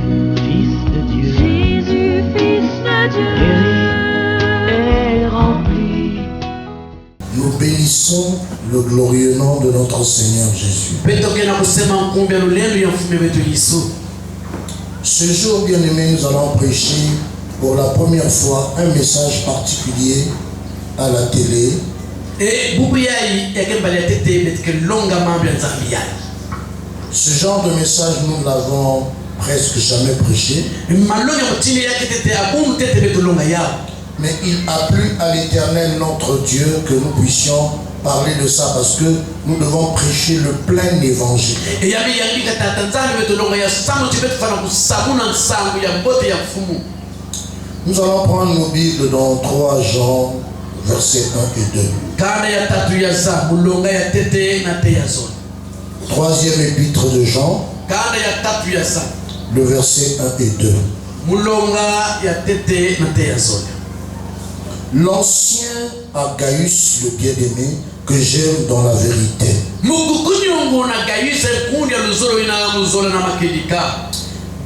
Fils de Dieu, Jésus, Fils de Dieu, est rempli. Nous bénissons le glorieux nom de notre Seigneur Jésus. Ce jour, bien-aimés, nous allons prêcher pour la première fois un message particulier à la télé. Ce genre de message, nous l'avons presque jamais prêché. Mais il a plu à l'Éternel notre Dieu que nous puissions parler de ça parce que nous devons prêcher le plein évangile. Nous allons prendre nos Bibles dans 3 Jean, versets 1 et 2. Troisième épître de Jean, le verset 1 et 2. L'ancien Gaius, le bien-aimé, que j'aime dans la vérité.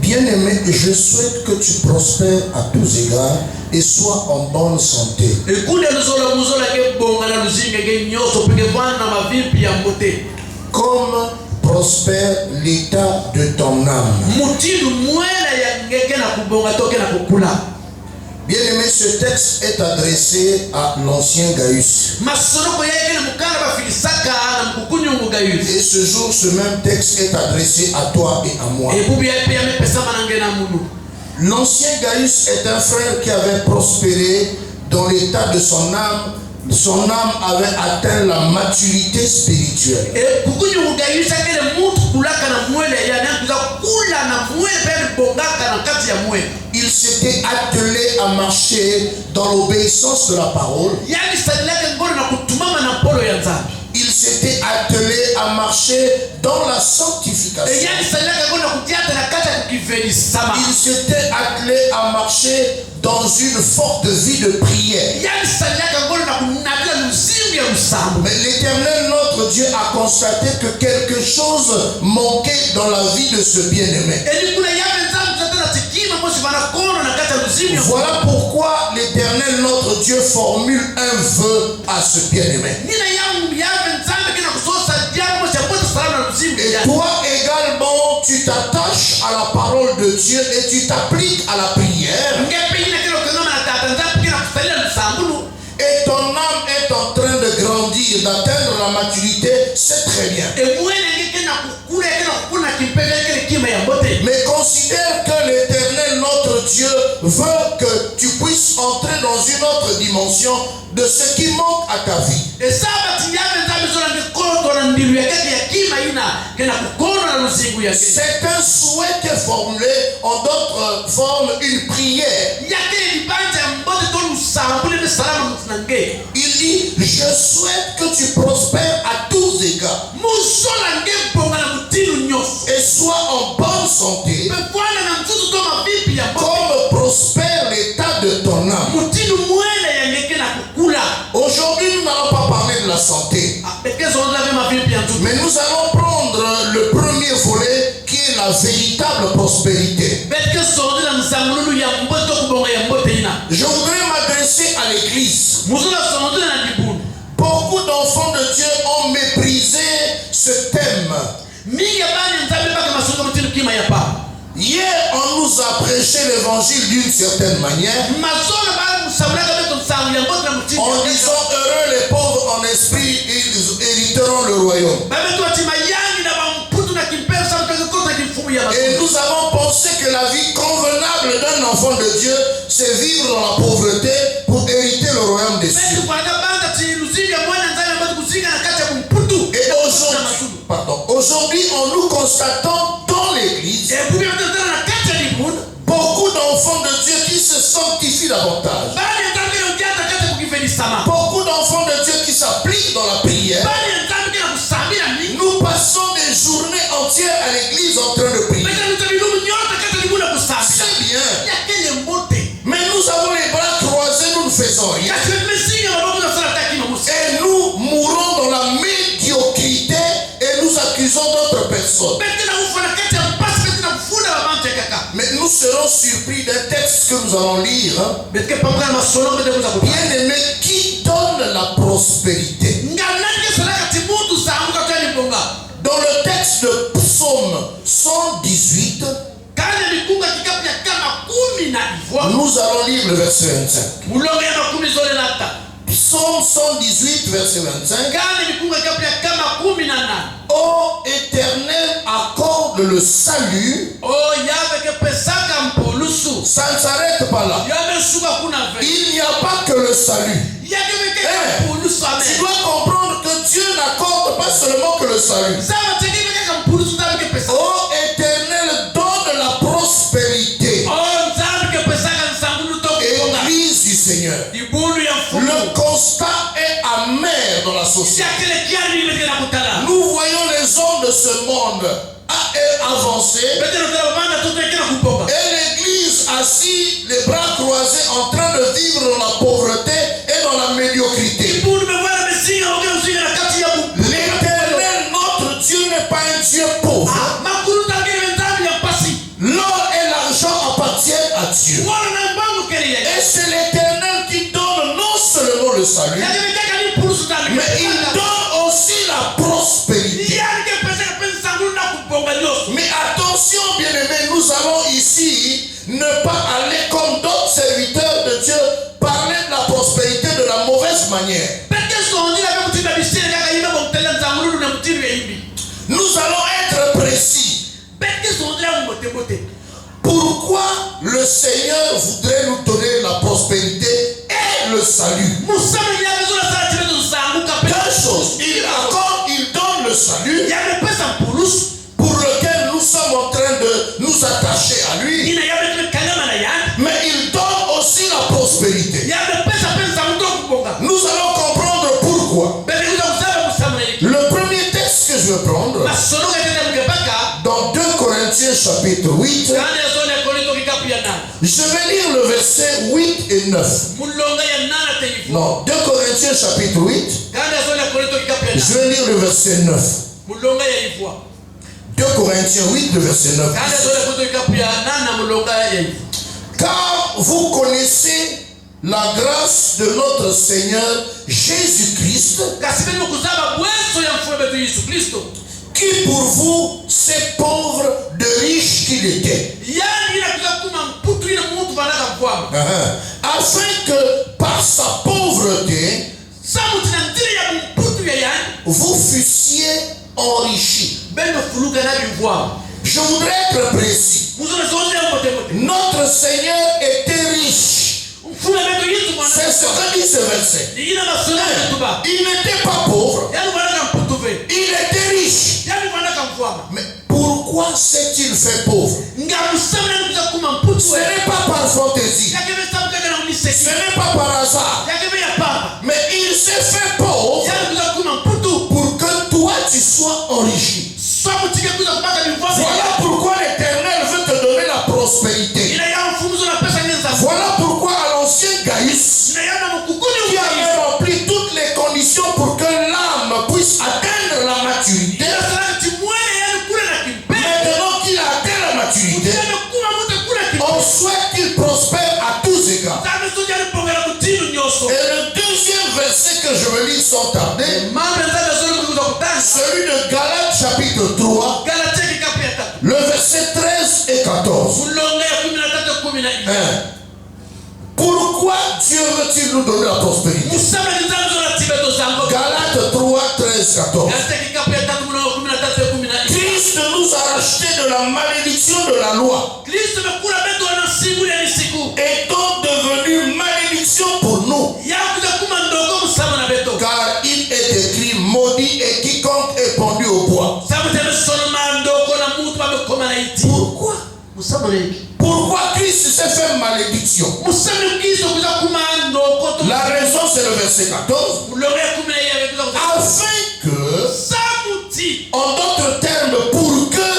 Bien-aimé, je souhaite que tu prospères à tous égards et sois en bonne santé. Comme prospère l'état de ton âme. Bien-aimé, ce texte est adressé à l'ancien Gaius. Et ce jour, ce même texte est adressé à toi et à moi. L'ancien Gaius est un frère qui avait prospéré dans l'état de son âme. Son âme avait atteint la maturité spirituelle. Il s'était attelé à marcher dans l'obéissance de la parole. Il s'était attelé à marcher dans la sanctification. Il s'était attelé à marcher dans une forte vie de prière. Mais l'Éternel, notre Dieu, a constaté que quelque chose manquait dans la vie de ce bien-aimé. Voilà pourquoi l'Éternel, notre Dieu, formule un vœu à ce bien-aimé. Et toi également, tu t'attaches à la parole de Dieu et tu t'appliques à la prière. Et ton âme est en train de grandir, d'atteindre la maturité, c'est très bien. Mais considère que l'Éternel, notre Dieu, veut que tu puisses entrer dans une autre dimension de ce qui manque à ta vie. C'est un souhait qui est formulé, en d'autres formes, une prière. Il dit, je souhaite que tu prospères à tous égards et sois en bonne santé, comme prospère l'état de ton âme. Aujourd'hui, nous n'allons pas parler de la santé, mais nous allons prendre le premier volet qui est la véritable prospérité. Je voudrais m'adresser à l'église. Beaucoup d'enfants de Dieu ont méprisé ce thème. Hier, on nous a prêché l'évangile d'une certaine manière, en disant heureux les pauvres en esprit, ils hériteront le royaume. Et nous avons pensé que la vie convenable d'un enfant de Dieu, c'est vivre dans la pauvreté pour hériter le royaume des cieux. Et aujourd'hui, en nous constatant dans l'église, beaucoup d'enfants de Dieu qui se sanctifient davantage. Beaucoup d'enfants de Dieu qui s'appliquent dans la prière. Nous passons des journées entières à l'église en train de prier. C'est bien. Mais nous avons les bras croisés, nous ne faisons rien. Et nous mourons dans la médiocrité et nous accusons d'autres personnes. Mais nous serons surpris d'un texte que nous allons lire. Bien aimé, qui donne la prospérité? Dans le texte de Psaume 118, nous allons lire le verset 25. Psaume 118, verset 25. Ô Éternel, accorde le salut. Ça ne s'arrête pas là. Il n'y a pas que le salut. Tu dois comprendre que Dieu n'accorde pas seulement que le salut. Ô Éternel, donne la prospérité. Église du Seigneur. Le constat est amer dans la société. Nous voyons les hommes de ce monde avancer et l'église assise, les bras croisés, en train de vivre dans la pauvreté et dans la médiocrité. L'Éternel, notre Dieu, n'est pas un Dieu pauvre. L'or et l'argent appartiennent à Dieu. Et c'est l'Éternel qui donne non seulement le salut, mais il donne aussi la prospérité. Mais attention, bien-aimés, nous allons ici ne pas aller comme d'autres serviteurs de Dieu parler de la prospérité de la mauvaise manière. Nous allons être précis. Pourquoi le Seigneur voudrait nous donner la prospérité et le salut? Deux choses. Il donne le salut pour lequel nous sommes en train de nous attacher à lui. Mais il donne aussi la prospérité. Nous allons comprendre pourquoi. Le premier texte que je vais prendre, dans 2 Corinthiens chapitre 8, je vais lire le verset 8 et 9. Non, 2 Corinthiens chapitre 8, je vais lire le verset 9. 2 Corinthiens 8, le verset 9. Car vous connaissez la grâce de notre Seigneur Jésus-Christ, qui pour vous s'est pauvre de riche qu'il était, afin que par sa pauvreté vous fussiez enrichis. Je voudrais être précis. Notre Seigneur était riche. C'est ce que dit ce verset. Il n'était pas pauvre. Il était riche. Mais pourquoi s'est-il fait pauvre? Ce n'est pas par fantaisie. Ce n'est pas par hasard. Mais il s'est fait pauvre pour que toi tu sois enrichi. Voilà pourquoi l'Éternel veut te donner la prospérité. Voilà pourquoi à l'ancien Gaïs, qui avait rempli toutes les conditions pour que l'âme puisse atteindre la maturité, maintenant qu'il a atteint la maturité, on souhaite qu'il prospère à tous égards. Et le deuxième verset que je veux lire sans tarder, celui de Galates chapitre 3, le verset 13 et 14. Pourquoi Dieu veut-il nous donner la prospérité? Galates 3, 13, 14. Christ nous a rachetés de la malédiction de la loi, étant devenu malédiction pour nous. Car il est écrit, maudit est quiconque est pendu au bois. Pourquoi Christ s'est fait malédiction? La raison c'est le verset 14. Afin que, en d'autres termes, pour que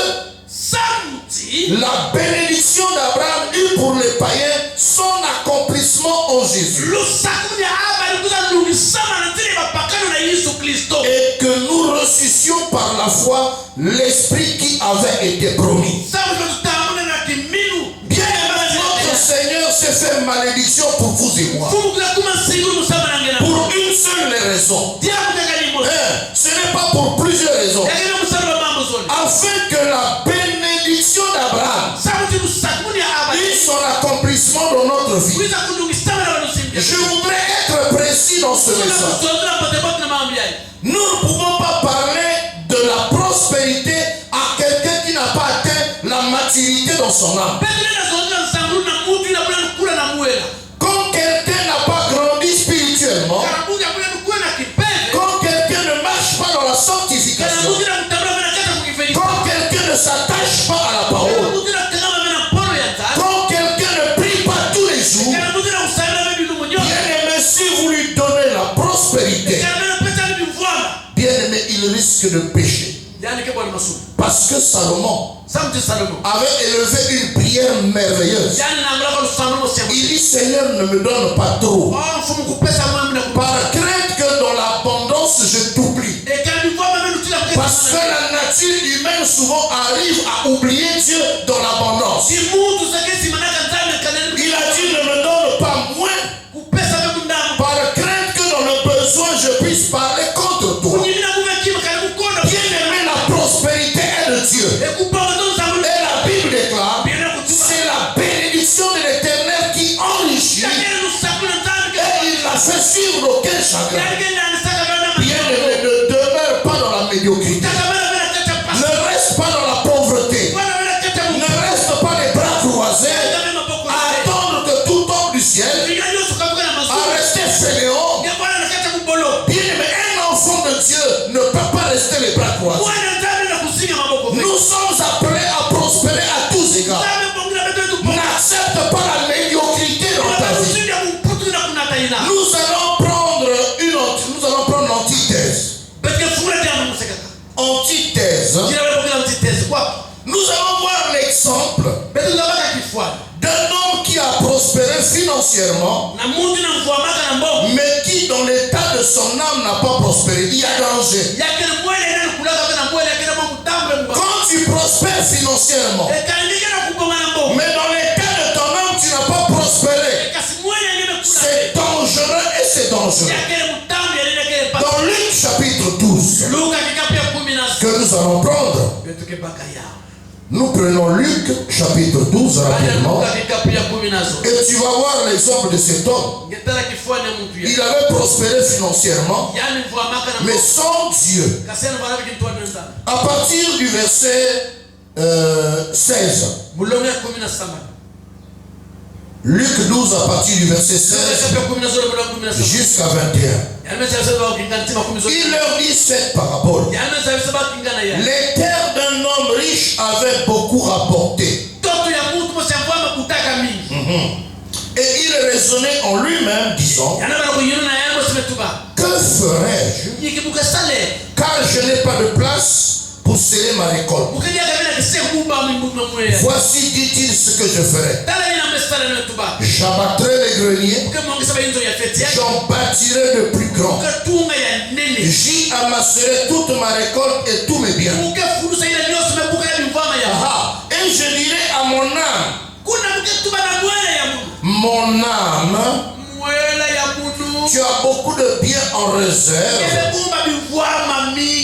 la bénédiction d'Abraham eut pour les païens son accomplissement en Jésus. Et que nous reçussions par la foi l'esprit qui avait été promis. malédiction pour vous et moi. Pour une seule raison. Ce n'est pas pour plusieurs raisons. Afin que la bénédiction d'Abraham et son accomplissement dans notre vie. Je voudrais être précis dans ce message. Nous ne pouvons pas parler de la prospérité à quelqu'un qui n'a pas atteint la maturité dans son âme. Quand quelqu'un n'a pas grandi spirituellement, quand quelqu'un ne marche pas dans la sanctification, quand quelqu'un ne s'attache pas à la parole, quand quelqu'un ne prie pas tous les jours, bien-aimé, si vous lui donnez la prospérité, bien-aimé, il risque de pécher. Parce que Salomon avait élevé une prière merveilleuse. Il dit, Seigneur, ne me donne pas trop, par crainte que dans l'abondance je t'oublie. Parce que la nature humaine souvent arrive à oublier Dieu dans l'abondance. Il a dit, ne me donne pas moins, par crainte que dans le besoin je puisse parler contre toi. Bien-aimé, la prospérité est de Dieu. Et la Bible déclare, c'est la bénédiction de l'Éternel qui enrichit et il la fait suivre d'aucun chagrin. Bien-aimé, ne demeure pas dans la médiocrité. Ne reste pas dans la pauvreté. Ne reste pas les bras croisés à attendre que tout tombe du ciel, à rester fainéant. Bien-aimé, un enfant de Dieu ne peut pas rester les bras croisés. Nous sommes appelés à prospérer à tous égards. N'accepte pas la médiocrité dans ta vie. Nous allons prendre l'antithèse. Antithèse. Nous allons voir l'exemple d'un homme qui a prospéré financièrement, mais qui dans l'état de son âme n'a pas prospéré. Il y a danger. Quand tu prospères financièrement, mais dans l'état de ton âme tu n'as pas prospéré, c'est dangereux et c'est dangereux. Dans Luc chapitre 12, que nous allons prendre, nous prenons Luc chapitre 12 rapidement, et tu vas voir l'exemple de cet homme. Il avait prospéré financièrement, mais sans Dieu. À partir du verset 16, Luc 12 à partir du verset 16 jusqu'à 21. Il leur dit cette parabole. Les terres d'un homme riche avaient beaucoup rapporté. Et il raisonnait en lui-même, disant, que ferai-je, car je n'ai pas de place pour sceller ma récolte. Voici, dit-il, ce que je ferai. J'abattrai les greniers, j'en bâtirai de plus grands. J'y amasserai toute ma récolte et tous mes biens. Et je dirai à mon âme, mon âme, tu as beaucoup de biens en réserve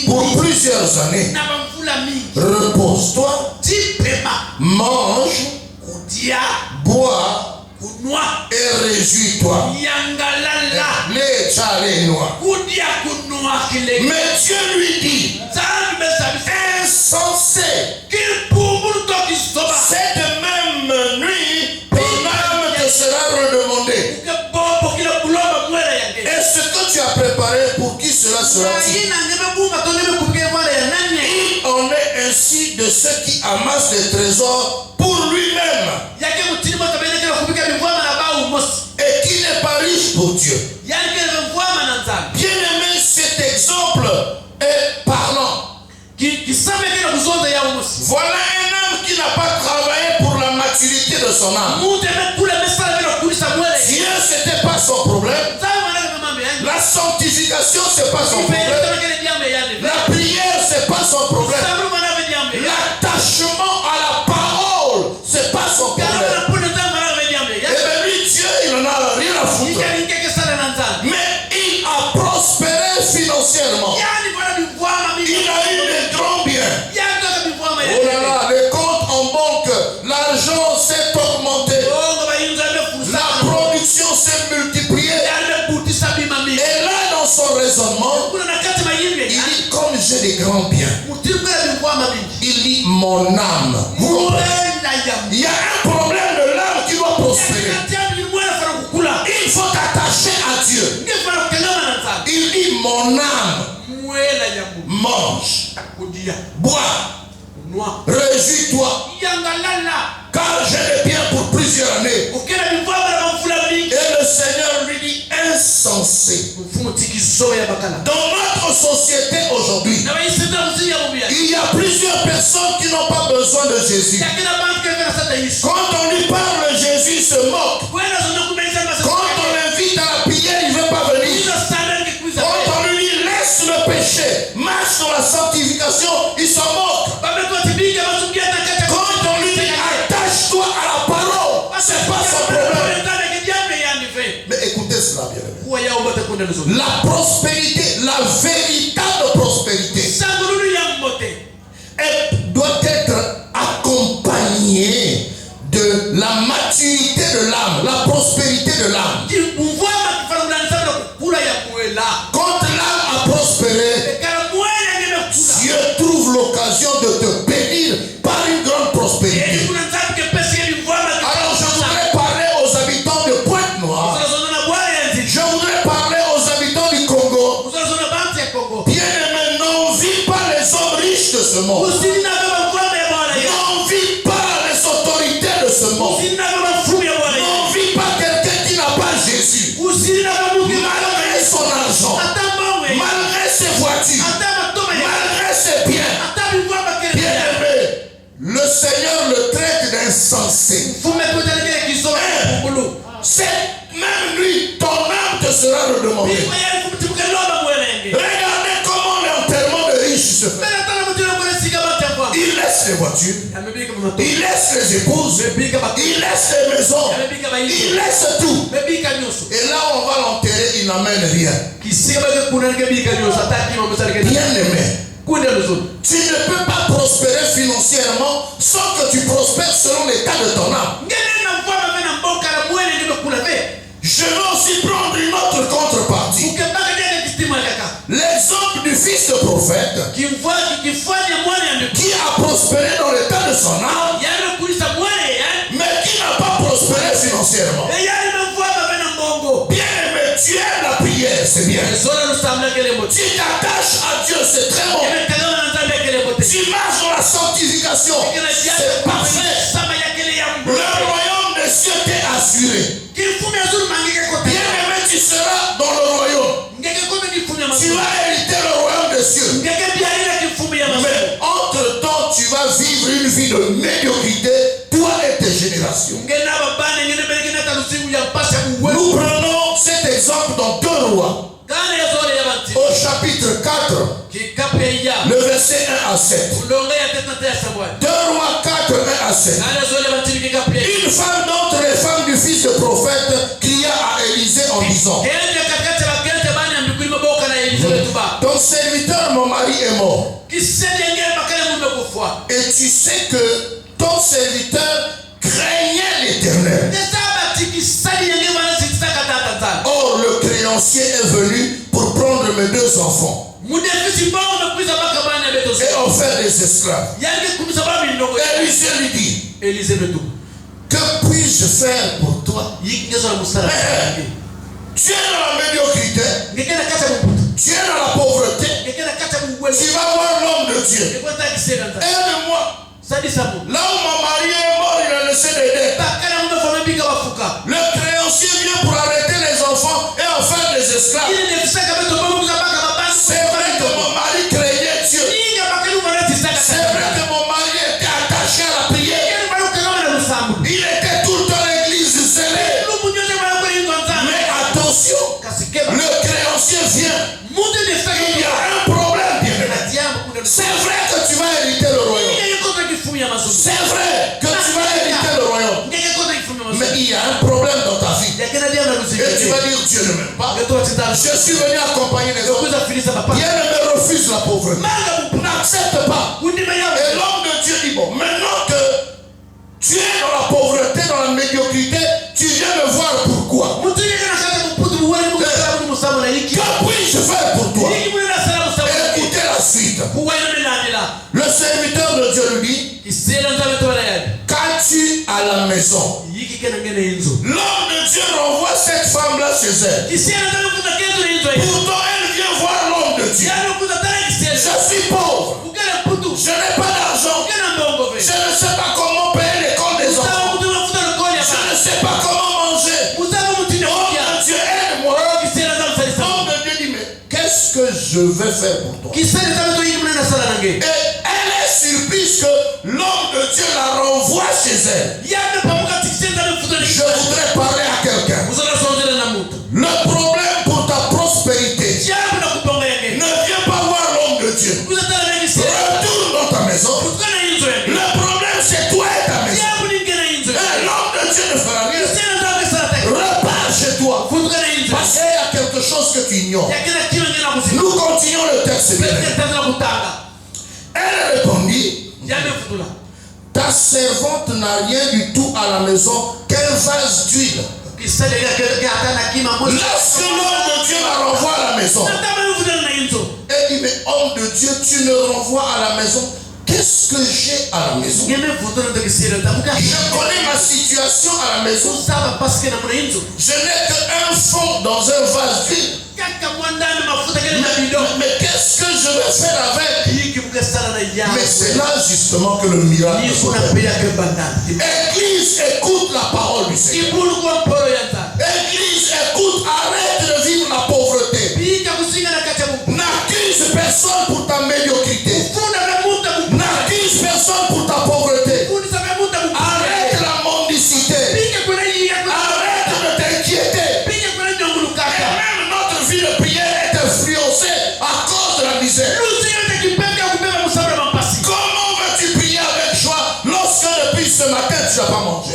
pour plusieurs années. Repose-toi, mange, bois et réjouis-toi. Mais Dieu lui dit, insensé, cette même nuit, ton âme te sera redemandée. Et ce que tu as préparé, pour qui cela sera-t-il? Il en est ainsi de ceux qui amassent des trésors pour lui-même et qui n'est pas riche pour Dieu. Bien-aimé, cet exemple est parlant. Voilà un homme qui n'a pas travaillé pour la maturité de son âme. Dieu, c'était pas son problème. La sanctification, c'est pas son problème. La prière, c'est pas son problème. L'attachement à la parole, c'est pas son problème. Et bien lui, Dieu, grands biens. Il dit mon âme. Vous comprenez? Il y a un problème de l'âme qui doit prospérer. Il faut t'attacher à Dieu. Il dit mon âme. Mange, bois, réjouis-toi, car j'ai des biens pour plusieurs années. Et le Seigneur lui dit insensé. Dans notre société aujourd'hui, il y a plusieurs personnes qui n'ont pas besoin de Jésus. Quand on lui parle, Jésus se moque. Quand on l'invite à la prière, il ne veut pas venir. Quand on lui dit laisse le péché, marche dans la sanctification, il s'en moque. Quand on lui dit attache-toi à la parole, c'est pas son problème. Mais écoutez cela bien. La prospérité, la véritable prospérité, elle doit être accompagnée de la maturité de l'âme, la prospérité de l'âme. Quand l'âme a prospéré, Dieu trouve l'occasion de te bénir par une grande prospérité. Alors je voudrais parler aux habitants de Pointe-Noire. Je voudrais parler aux habitants du Congo. Bien-aimés, n'envie pas les hommes riches de ce monde. N'envie pas les autorités de ce monde. N'envie pas quelqu'un qui n'a pas Jésus. Malgré son argent, malgré ses voitures, malgré ses biens. Bien-aimé, le Seigneur le traite d'insensé. C'est même lui, ton âme te sera redemandée. Regardez comment l'enterrement de riches se fait. Il laisse les voitures, il laisse les épouses, il laisse les maisons, il laisse tout. Et là on va l'enterrer, il n'amène rien. Bien-aimé, tu ne peux pas prospérer financièrement sans que tu prospères selon l'état de ton âme. Je vais aussi prendre une autre contrepartie. L'exemple du fils de prophète qui a prospéré dans l'état de son âme, mais qui n'a pas prospéré financièrement. Bien aimé, tu aimes la prière, c'est bien. Tu t'attaches à Dieu, c'est très bon. Tu marches dans la sanctification, c'est parfait. Le royaume des cieux t'est assuré. Bien aimé, tu seras dans le royaume. Tu vas hériter le royaume des cieux. Mais entre temps, tu vas vivre une vie de médiocrité, toi et tes générations. Nous prenons cet exemple dans 2 Rois. Au chapitre 4, le verset 1 à 7. 2 Rois 4, 1 à 7. Une femme d'entre les femmes du fils de prophète cria à Élisée en disant: ton serviteur, mon mari, est mort. Et tu sais que ton serviteur craignait l'Éternel. Or, le créancier est venu pour prendre mes 2 enfants et en faire des esclaves. Élisée lui dit: que puis-je faire pour toi? Tu es dans la médiocrité, tu es dans la pauvreté, tu vas voir l'homme de Dieu. Aide-moi. Là où mon mari est mort, il a laissé des dettes. Le créancier vient pour arrêter les enfants et en faire des esclaves. C'est vrai que mon mari craignait Dieu. C'est vrai que mon mari était attaché à la prière. Il était tout le temps à l'église zélé. Mais attention, le créancier vient. Il y a un problème, bien. C'est vrai que tu vas hériter le royaume. C'est vrai que tu vas hériter le royaume. Mais il y a un problème dans ta vie. Et tu vas dire: Dieu ne m'aime pas. Je suis venu accompagner les autres. Dieu ne me refuse la pauvreté. N'accepte pas. Et l'homme de Dieu dit: bon, maintenant que tu es dans la pauvreté, dans la médiocrité, tu viens me voir pourquoi. Que puis-je faire pour toi? Écoutez la suite. serviteur de Dieu lui dit, qu'as-tu à la maison? L'homme de Dieu renvoie cette femme-là chez elle. Pourtant, elle vient voir l'homme de Dieu. Je suis pauvre. Je n'ai pas d'argent. Je ne sais pas comment payer l'école des enfants. Je ne sais pas comment manger. Homme de Dieu, aide-moi. L'homme de Dieu dit, mais qu'est-ce que je vais faire pour toi? Et elle est surprise que l'homme de Dieu la renvoie chez elle. Je voudrais parler à quelqu'un. Le problème pour ta prospérité ne vient pas voir l'homme de Dieu. Retourne dans ta maison. Le problème c'est toi et ta maison. L'homme de Dieu ne fera rien. Repars chez toi. Parce qu'il y a quelque chose que tu ignores. Nous continuons le texte. Elle répondit, ta servante n'a rien du tout à la maison qu'un vase d'huile. Lorsque l'homme de Dieu la renvoie à la maison, elle dit, mais homme de Dieu, tu me renvoies à la maison. Qu'est-ce que j'ai à la maison? Je connais ma situation à la maison. Je n'ai qu'un fond dans un vase d'huile. Mais qu'est-ce que je vais faire avec? Mais c'est là justement que le miracle se fait. Église, écoute la parole du Seigneur. Église, écoute, arrête de vivre la pauvreté. N'accuse personne pour ta médiocrité. N'accuse personne pour ta pauvreté. Arrête la mendicité. Arrête de t'inquiéter. Et même notre vie de prière est influencée à cause de la misère. Comment vas-tu prier avec joie lorsque depuis ce matin tu n'as pas mangé?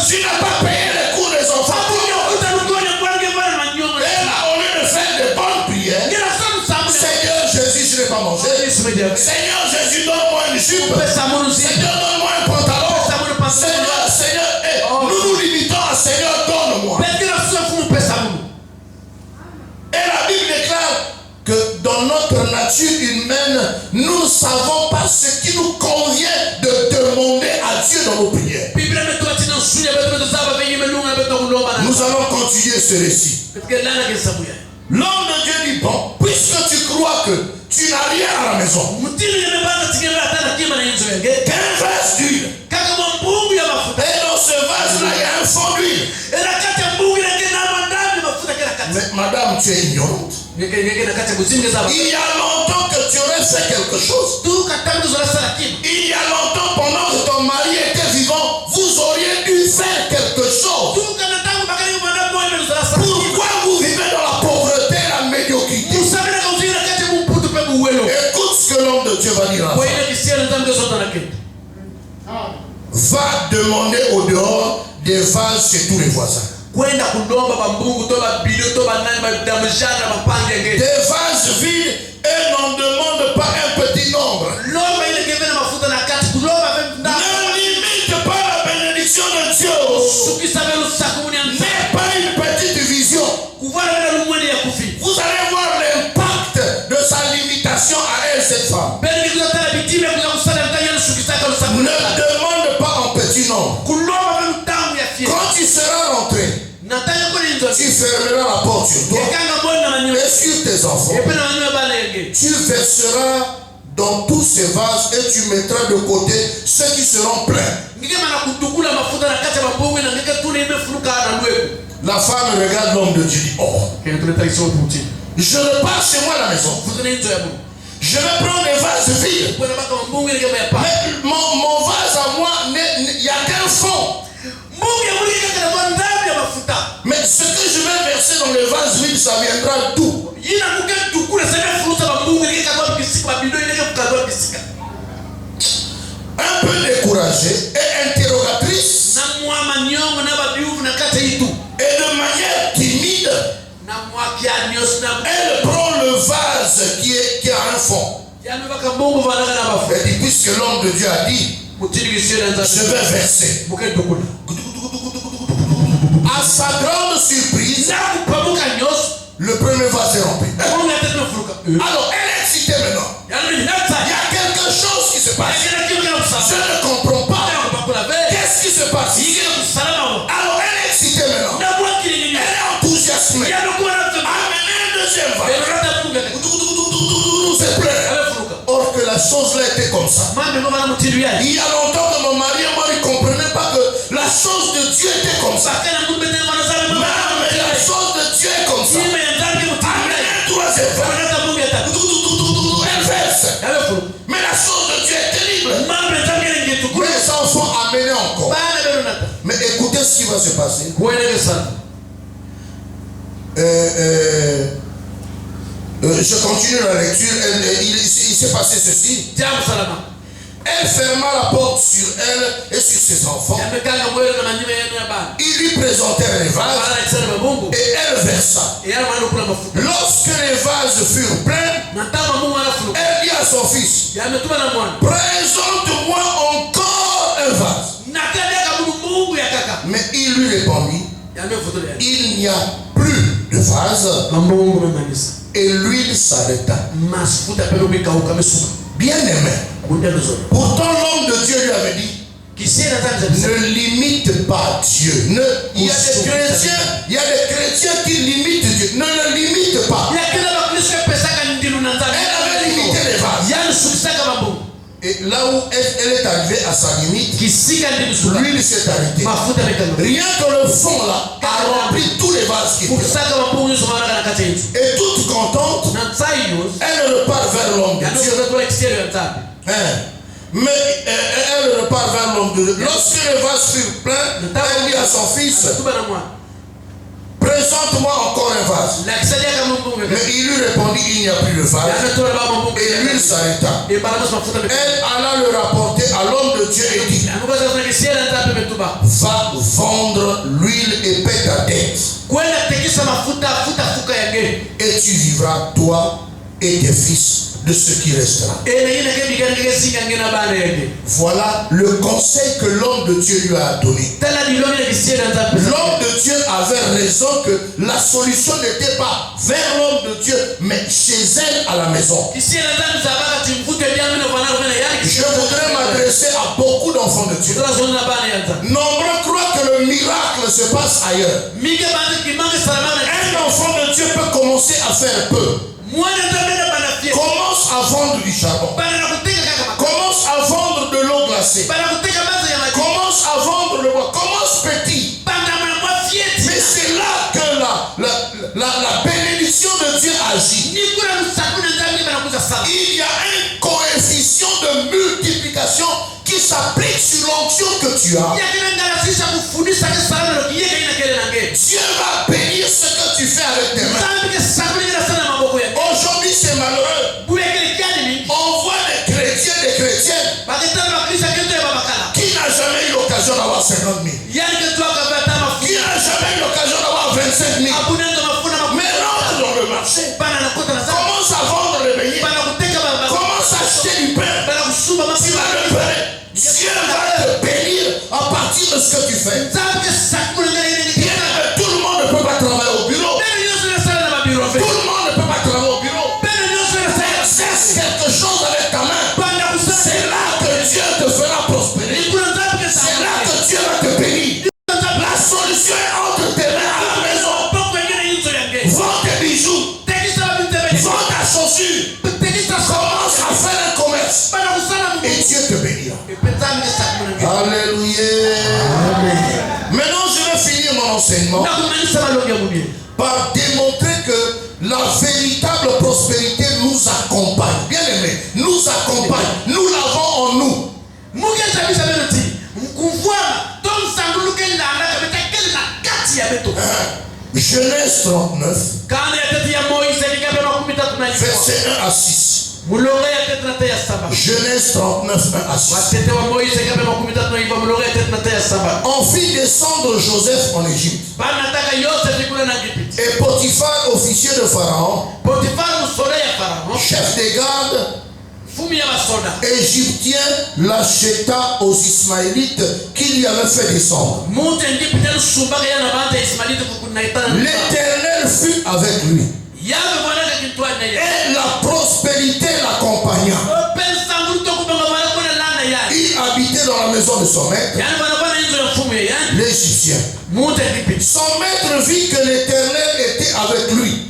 Tu n'as pas payé les cours des enfants. Et là, au lieu de faire de bonnes prières, Seigneur Jésus, je n'ai pas mangé. Seigneur Jésus, donne-moi une jupe. Seigneur, donne-moi un pantalon. Seigneur, nous nous limitons à Seigneur, donne-moi. Et la Bible déclare que dans notre nature humaine, nous ne savons pas ce qui nous convient de demander à Dieu dans nos prières. Nous allons continuer ce récit. L'homme de Dieu dit, bon, puisque tu crois que tu n'as rien à la maison, qu'un vase d'huile, et dans ce vase-là, il y a un fond d'huile. Mais madame, tu es ignorante. Il y a longtemps que tu aurais fait quelque chose. Il y a longtemps, pendant que ton mari était vivant, vous auriez dû faire quelque chose. Pourquoi vous vivez dans la pauvreté et la médiocrité? Écoute ce que l'homme de Dieu va dire. Va demander au dehors des vases chez tous les voisins. Des vases vides et n'en demande pas un petit nombre. Ne limite pas la bénédiction de Dieu. N'est pas une petite vision. Vous allez voir l'impact de sa limitation à elle, cette femme. Ne demande pas en petit nombre. Quand tu seras rentré, tu fermeras la porte sur toi et sur tes enfants. Tu verseras dans tous ces vases et tu mettras de côté ceux qui seront pleins. La femme regarde l'homme de Dieu et dit, oh, je repars chez moi à la maison. Je vais prendre des vases vides. Mais mon vase à moi, il n'y a qu'un fond. Mais ce que je vais verser dans les vases vides, ça viendra d'où? Un peu découragée et interrogatrice, et de manière timide, elle prend le vase qui a un fond. Elle dit, puisque l'homme de Dieu a dit, je vais verser. À sa grande surprise, le premier vase est rempli. Alors elle est excitée maintenant. Il sacrifice. Alors elle est excitée maintenant. Elle est enthousiasmée. Amenez un deuxième vague. C'est plein. Or que la chose là était comme ça. Il y a longtemps que mon mari et moi ne comprenaient pas que la chose de Dieu était comme ça. Mais la chose de Dieu est comme ça. Amenez un troisième vague. Elle verse. Mais la chose de Dieu est terrible. Les enfants amenés encore. Mais écoutez ce qui va se passer. Je continue la lecture. Il s'est passé ceci. Elle ferma la porte sur elle et sur ses enfants. Il lui présentèrent les vases et elle versa. Lorsque les vases furent pleins, elle dit à son fils, présente-moi encore un vase. Mais il lui répondit, il n'y a plus de vase. Et l'huile s'arrêta. Bien aimé. Pourtant l'homme de Dieu lui avait dit, ne limite pas Dieu. Il y a des chrétiens qui limitent Dieu. Ne le limite pas. Elle avait limité les vases. Et là où elle est arrivée à sa limite, l'huile s'est arrêtée. Rien que le fond là a rempli tous les vases qui étaient. Et toute contente, elle repart vers l'homme de Dieu. Mais elle repart vers l'homme de Dieu. Lorsque les vases furent pleins, elle dit à son fils, présente-moi encore un vase. Mais il lui répondit, il n'y a plus de vase. Et l'huile s'arrêta. Elle alla le rapporter à l'homme de Dieu et dit, va vendre l'huile et paie ta dette. Et tu vivras, toi et tes fils, de ce qui restera. Voilà le conseil que l'homme de Dieu lui a donné. L'homme de Dieu avait raison que la solution n'était pas vers l'homme de Dieu, mais chez elle à la maison. Je voudrais m'adresser à beaucoup d'enfants de Dieu. Nombreux croient que le miracle se passe ailleurs. Un enfant de Dieu peut commencer à faire peu. Commence à vendre du charbon. Commence à vendre de l'eau glacée. Commence à vendre le bois. Commence petit. Mais c'est là que la bénédiction de Dieu agit. Il y a un coefficient de multiplication qui s'applique sur l'onction que tu as. Dieu va bénir ce que tu fais avec tes mains. Aujourd'hui c'est malheureux. On voit des chrétiens, des chrétiennes qui n'ont jamais eu l'occasion d'avoir 50 000. Qui n'a jamais eu l'occasion d'avoir 25 000. Mais rentre dans le marché. Commence à vendre les beignets. Commence à acheter du pain. Tu vas le pain. Dieu va te bénir à partir de ce que tu fais. Bien, tout le monde ne peut pas travailler au bureau. Tout le monde ne peut pas travailler au bureau. Exerce quelque chose avec ta main. C'est là que Dieu te fera prospérer. C'est là que Dieu va te bénir. La solution est entre tes mains à la maison. Vends tes bijoux. Vends ta chaussure. Commence à faire un commerce. Et Dieu te bénira. Alléluia. Maintenant je vais finir mon enseignement par démontrer que la véritable prospérité nous accompagne. Bien aimé, nous accompagne. Nous l'avons en nous. Genèse 39, verset 1 à 6. Genèse 39, 1 à 6. On fit descendre Joseph en Égypte. Et Potiphar, officier de Pharaon, chef des gardes égyptien, l'acheta aux Ismaélites qui lui avaient fait descendre. L'Éternel fut avec lui. Et la prospérité l'accompagna. Il habitait dans la maison de son maître, l'Égyptien. Son maître vit que l'Éternel était avec lui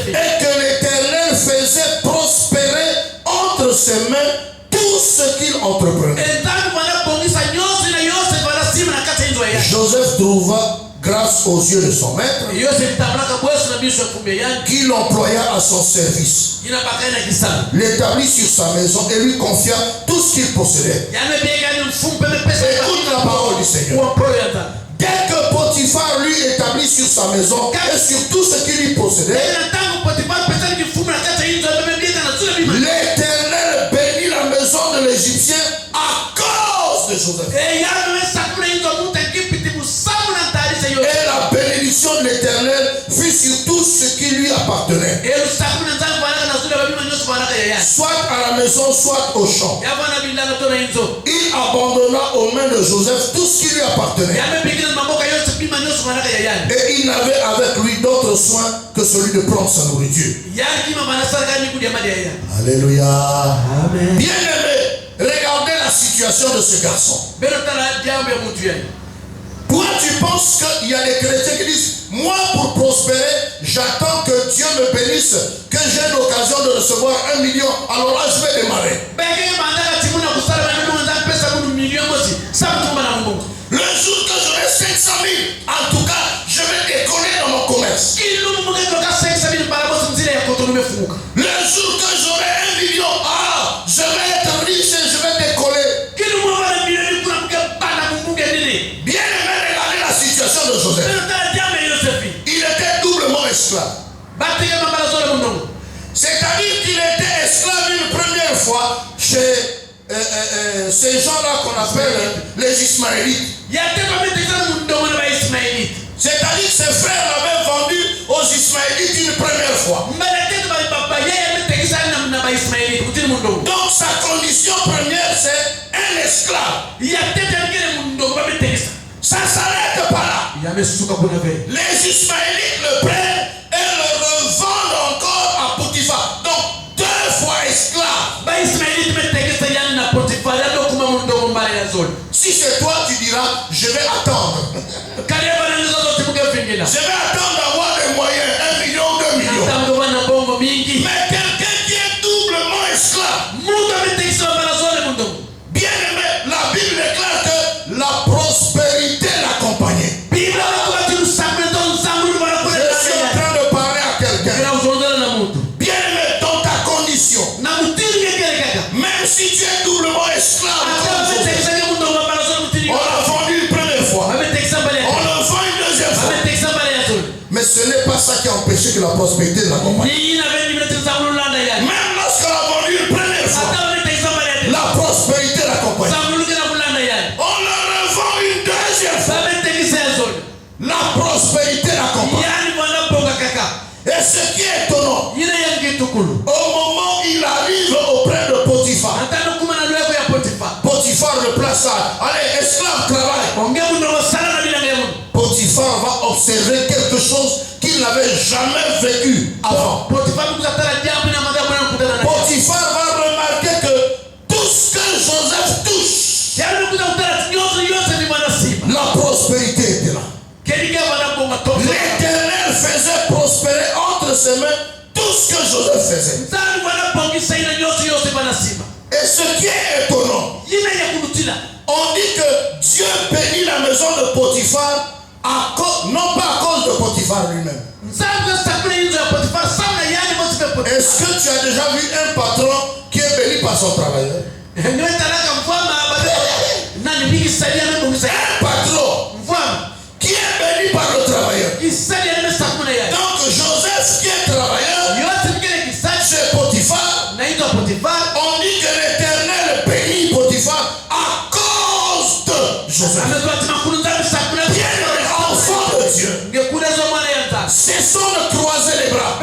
et que l'Éternel faisait prospérer entre ses mains tout ce qu'il entreprenait. Joseph trouva grâce aux yeux de son maître, qui l'employa à son service, l'établit sur sa maison et lui confia tout ce qu'il possédait. Écoute la parole du Seigneur. Dès que Potiphar lui établit sur sa maison et sur tout ce qu'il lui possédait, l'Éternel bénit la maison de l'Égyptien à cause de Joseph. Et la bénédiction de l'Éternel fut sur tout ce qui lui appartenait, soit à la maison, soit au champ. Il abandonna aux mains de Joseph tout ce qui lui appartenait. Et il n'avait avec lui d'autre soin que celui de prendre sa nourriture. Alléluia. Bien-aimé, regardez la situation de ce garçon. Pourquoi tu penses qu'il y a des chrétiens qui disent, moi pour prospérer, j'attends que Dieu me bénisse, que j'ai l'occasion de recevoir 1 million, alors là je vais démarrer. Le jour que j'aurai 500 000, en tout cas, je vais décoller dans mon commerce. Le jour que j'aurai 1 million, je vais être riche et je vais décoller. Bien aimé, regardez la situation de Joseph. Il était doublement esclave. C'est-à-dire qu'il était esclave une première fois chez ces gens-là qu'on appelle les Ismaélites. C'est-à-dire que ses frères l'avaient vendu aux Ismaélites une première fois. Donc sa condition première, c'est un esclave. Ça ne s'arrête pas là. Les Ismaélites le prennent et le revendent encore à Potiphar. Donc 2 fois esclave. Si c'est toi, tu diras, je vais attendre. Je vais attendre d'avoir des moyens, 1 million, 2 millions. Mais quelqu'un qui est doublement esclave. Bien aimé, la Bible déclare que la prospérité l'accompagnait. Je suis en train de parler à quelqu'un. Bien aimé, dans ta condition, même si tu es doublement esclave, on l'a vendu une première fois, on le vend une deuxième fois. Mais ce n'est pas ça qui a empêché que la prospérité l'accompagne. Même lorsqu'on l'a vendu une première fois, la prospérité l'accompagne. On le revend une deuxième fois, la prospérité l'accompagne. Et ce qui est étonnant, au moment où il arrive auprès de Potiphar, Potiphar le place à, allez, esclave, travaille. Potiphar va observer quelque chose qu'il n'avait jamais vécu avant. Potiphar va remarquer que tout ce que Joseph touche, la prospérité était là. L'Éternel faisait prospérer entre ses mains tout ce que Joseph faisait. Et ce qui est étonnant, on dit que Dieu bénit la maison de Potiphar non pas à cause de Potiphar lui-même. Est-ce que tu as déjà vu un patron qui est béni par son travailleur? Un patron qui est béni par le travailleur. Donc Joseph qui est travailleur chez Potiphar, on dit que l'Éternel bénit Potiphar à cause de Joseph. Enfant de Dieu, cessons de croiser les bras.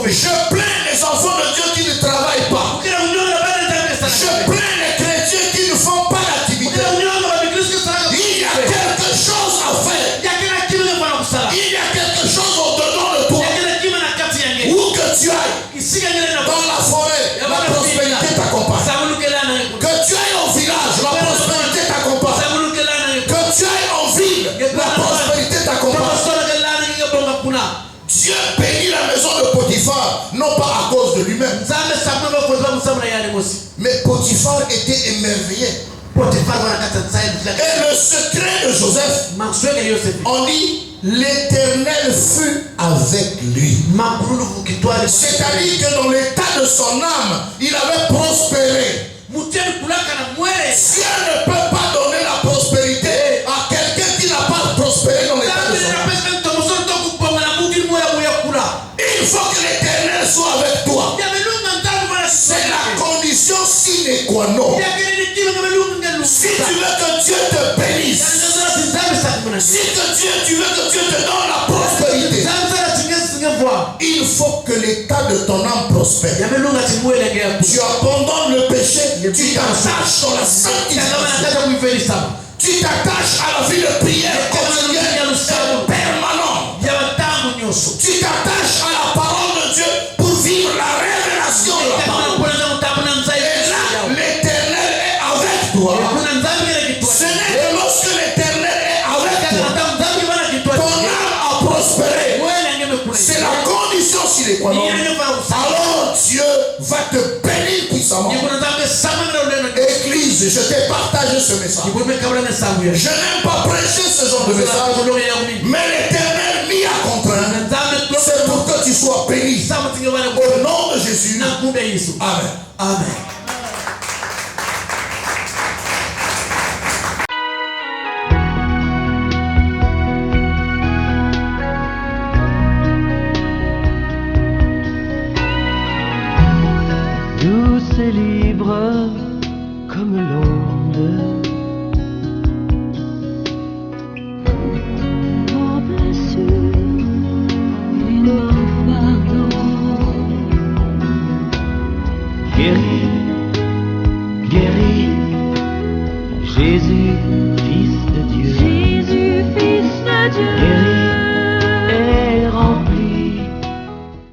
Je plains les enfants de Dieu qui ne travaillent pas. Je plains les chrétiens qui ne font pas l'activité. Il y a quelque chose à faire. Il y a quelque chose au-dedans de toi. Où que tu ailles, dans la forêt, la prospérité t'accompagne. Que Dieu bénit la maison de Potiphar, non pas à cause de lui-même. Mais Potiphar était émerveillé. Et le secret de Joseph, on dit, l'Éternel fut avec lui. C'est-à-dire que dans l'état de son âme, il avait prospéré. Dieu ne peut pas donner la prospérité à quelqu'un qui n'a pas prospéré dans l'état de son âme. Il faut que l'Éternel soit avec toi. C'est la condition sine qua non. Si tu veux que Dieu te bénisse, si tu veux que Dieu te donne la prospérité, il faut que l'état de ton âme prospère. Tu abandonnes le péché, tu t'attaches dans la sanctification. Tu t'attaches à la vie de prière quotidienne et permanente. Tu t'attaches à la parole de Dieu pour vivre la révélation de la parole. Et là, l'Éternel est avec toi. Ce n'est que lorsque l'Éternel est avec toi, ton âme a prospéré. C'est la condition sine qua non. Alors Dieu va te bénir puissamment. Église, je t'ai partagé ce message. Je n'aime pas prêcher ce genre de message, mais l'Éternel m'y a contraint. C'est pour que tu sois béni. Au nom de Jésus. Amen. Amen. Douce et libre comme l'onde, Oh, bien sûr, il m'en pardonne. guéri, guéri, Jésus, Fils de Dieu.